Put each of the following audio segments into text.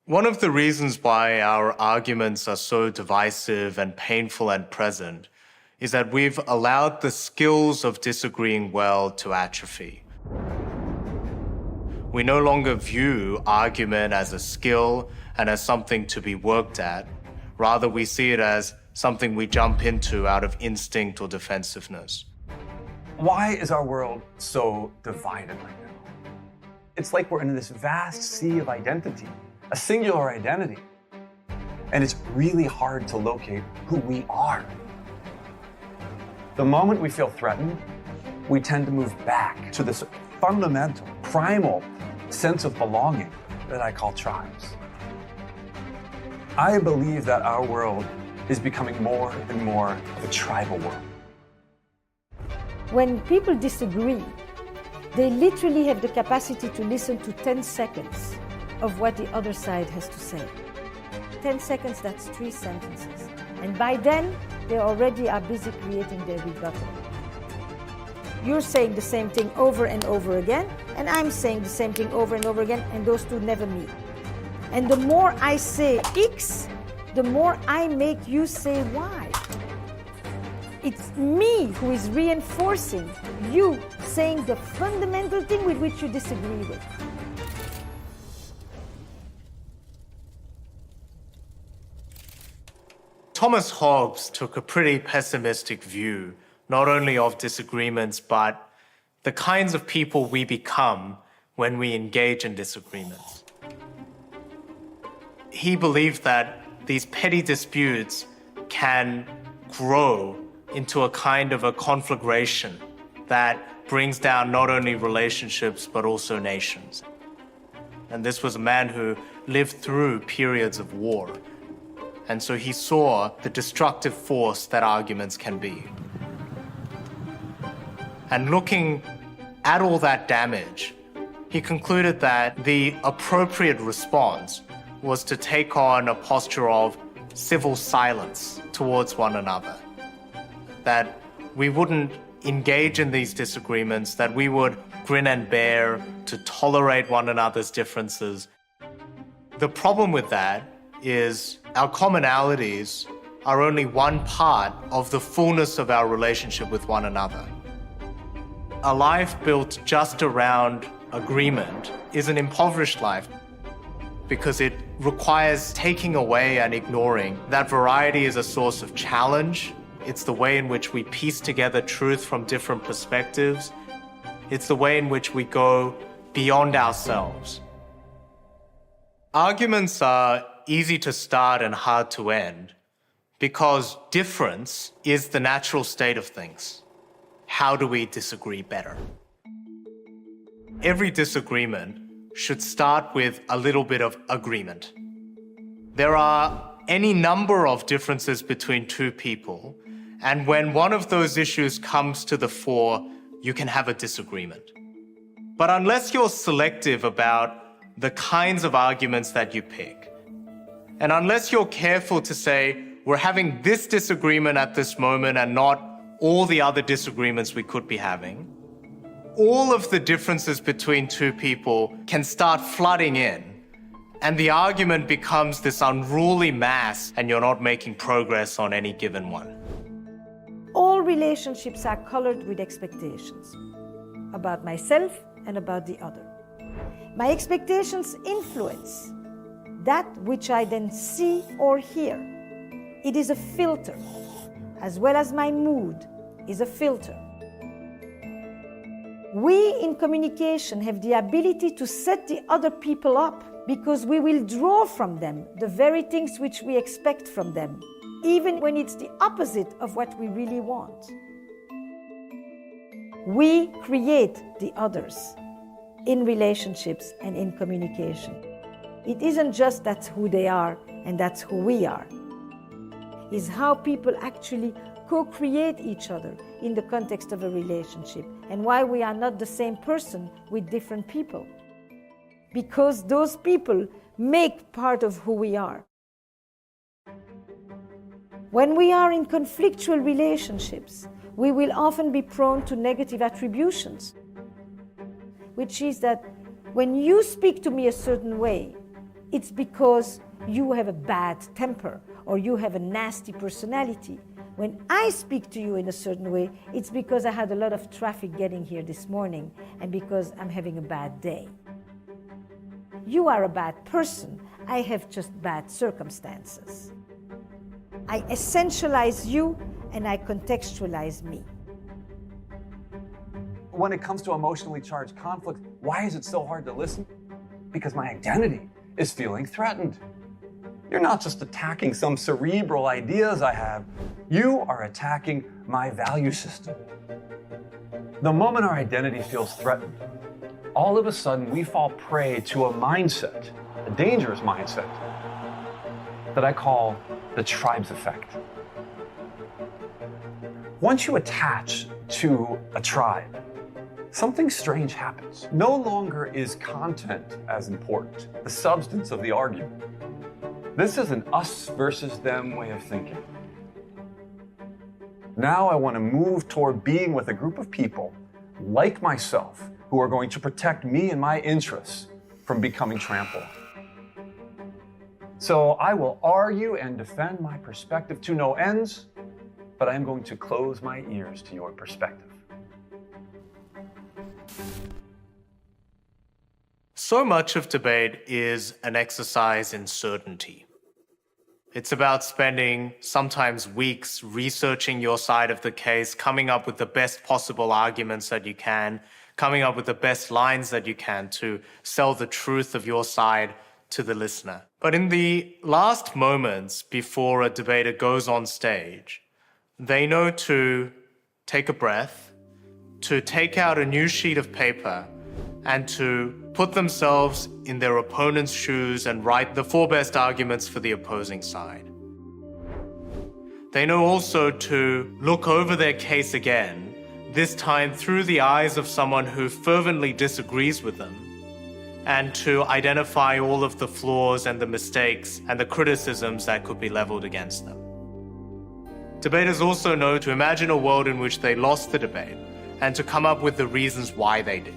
One of the reasons why our arguments are so divisive and painful and present is that we've allowed the skills of disagreeing well to atrophy. We no longer view argument as a skill and as something to be worked at. Rather, we see it as something we jump into out of instinct or defensiveness. Why is our world so divided right now? It's like we're in this vast sea of identity, a singular identity. And it's really hard to locate who we are. The moment we feel threatened, we tend to move back to this fundamental, primal sense of belonging that I call tribes. I believe that our world is becoming more and more of a tribal world. When people disagree, they literally have the capacity to listen to 10 seconds of what the other side has to say. 10 seconds, that's 3 sentences. And by then, they already are busy creating their rebuttal. You're saying the same thing over and over again, and I'm saying the same thing over and over again, and those two never meet. And the more I say X, the more I make you say Y. It's me who is reinforcing you saying the fundamental thing with which you disagree with. Thomas Hobbes took a pretty pessimistic view, not only of disagreements, but the kinds of people we become when we engage in disagreements. He believed that these petty disputes can grow into a kind of a conflagration that brings down not only relationships, but also nations. And this was a man who lived through periods of war. And so he saw the destructive force that arguments can be. And looking at all that damage, he concluded that the appropriate response was to take on a posture of civil silence towards one another. That we wouldn't engage in these disagreements, that we would grin and bear to tolerate one another's differences. The problem with that is our commonalities are only one part of the fullness of our relationship with one another. A life built just around agreement is an impoverished life because it requires taking away and ignoring. That variety is a source of challenge. It's the way in which we piece together truth from different perspectives. It's the way in which we go beyond ourselves. Arguments are easy to start and hard to end because difference is the natural state of things. How do we disagree better? Every disagreement should start with a little bit of agreement. There are any number of differences between two people, and when one of those issues comes to the fore, you can have a disagreement. But unless you're selective about the kinds of arguments that you pick, and unless you're careful to say, we're having this disagreement at this moment and not all the other disagreements we could be having, all of the differences between two people can start flooding in, and the argument becomes this unruly mass, and you're not making progress on any given one. All relationships are colored with expectations about myself and about the other. My expectations influence that which I then see or hear. It is a filter, as well as my mood is a filter. We in communication have the ability to set the other people up because we will draw from them the very things which we expect from them, even when it's the opposite of what we really want. We create the others in relationships and in communication. It isn't just that's who they are and that's who we are. It's how people actually co-create each other in the context of a relationship, and why we are not the same person with different people. Because those people make part of who we are. When we are in conflictual relationships, we will often be prone to negative attributions, which is that when you speak to me a certain way, it's because you have a bad temper or you have a nasty personality. When I speak to you in a certain way, it's because I had a lot of traffic getting here this morning and because I'm having a bad day. You are a bad person. I have just bad circumstances. I essentialize you and I contextualize me. When it comes to emotionally charged conflict, why is it so hard to listen? Because my identity is feeling threatened. You're not just attacking some cerebral ideas I have, you are attacking my value system. The moment our identity feels threatened, all of a sudden we fall prey to a mindset, a dangerous mindset, that I call the tribes effect. Once you attach to a tribe, something strange happens. No longer is content as important, the substance of the argument. This is an us versus them way of thinking. Now I want to move toward being with a group of people like myself who are going to protect me and my interests from becoming trampled. So I will argue and defend my perspective to no ends, but I am going to close my ears to your perspective. So much of debate is an exercise in certainty. It's about spending sometimes weeks researching your side of the case, coming up with the best possible arguments that you can, coming up with the best lines that you can to sell the truth of your side to the listener. But in the last moments before a debater goes on stage, they know to take a breath, to take out a new sheet of paper, and to put themselves in their opponent's shoes and write the 4 best arguments for the opposing side. They know also to look over their case again, this time through the eyes of someone who fervently disagrees with them, and to identify all of the flaws and the mistakes and the criticisms that could be leveled against them. Debaters also know to imagine a world in which they lost the debate and to come up with the reasons why they did.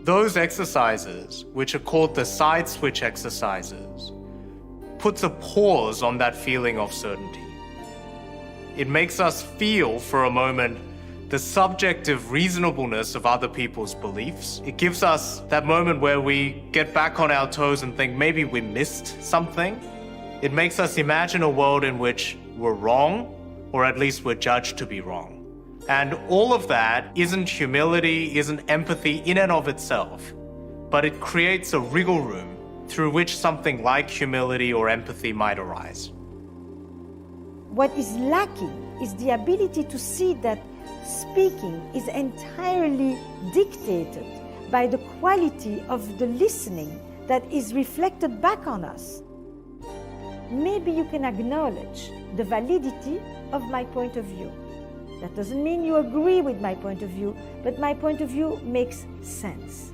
Those exercises, which are called the side switch exercises, puts a pause on that feeling of certainty. It makes us feel for a moment the subjective reasonableness of other people's beliefs. It gives us that moment where we get back on our toes and think maybe we missed something. It makes us imagine a world in which we're wrong, or at least we're judged to be wrong. And all of that isn't humility, isn't empathy in and of itself, but it creates a wriggle room through which something like humility or empathy might arise. What is lacking is the ability to see that speaking is entirely dictated by the quality of the listening that is reflected back on us. Maybe you can acknowledge the validity of my point of view. That doesn't mean you agree with my point of view, but my point of view makes sense.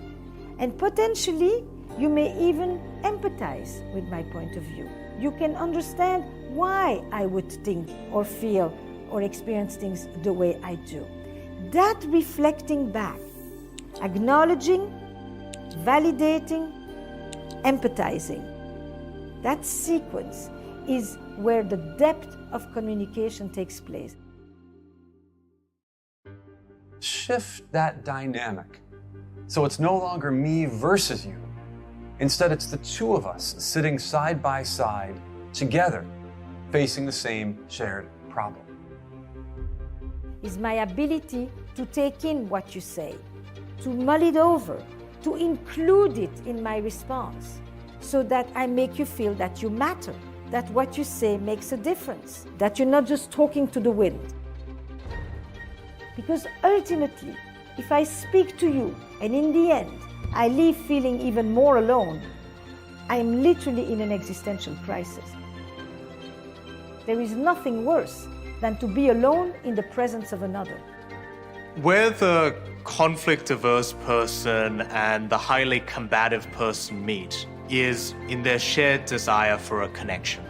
And potentially, you may even empathize with my point of view. You can understand why I would think or feel or experience things the way I do. That reflecting back, acknowledging, validating, empathizing, that sequence is where the depth of communication takes place. Shift that dynamic so it's no longer me versus you. Instead, it's the two of us sitting side by side together, facing the same shared problem. Is my ability to take in what you say, to mull it over, to include it in my response, so that I make you feel that you matter, that what you say makes a difference, that you're not just talking to the wind. Because ultimately, if I speak to you and in the end I leave feeling even more alone, I'm literally in an existential crisis. There is nothing worse than to be alone in the presence of another. Where the conflict-averse person and the highly combative person meet is in their shared desire for a connection.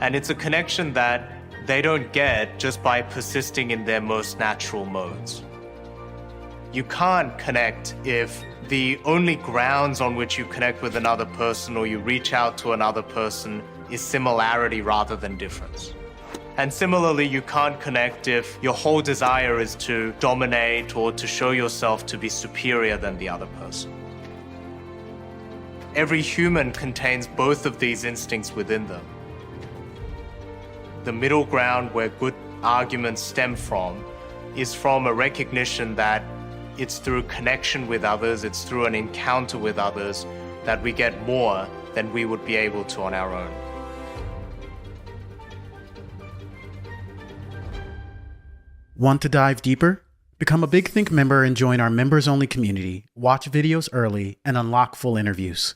And it's a connection that they don't get just by persisting in their most natural modes. You can't connect if the only grounds on which you connect with another person or you reach out to another person is similarity rather than difference. And similarly, you can't connect if your whole desire is to dominate or to show yourself to be superior than the other person. Every human contains both of these instincts within them. The middle ground where good arguments stem from is from a recognition that it's through connection with others, it's through an encounter with others that we get more than we would be able to on our own. Want to dive deeper? Become a Big Think member and join our members-only community, watch videos early, and unlock full interviews.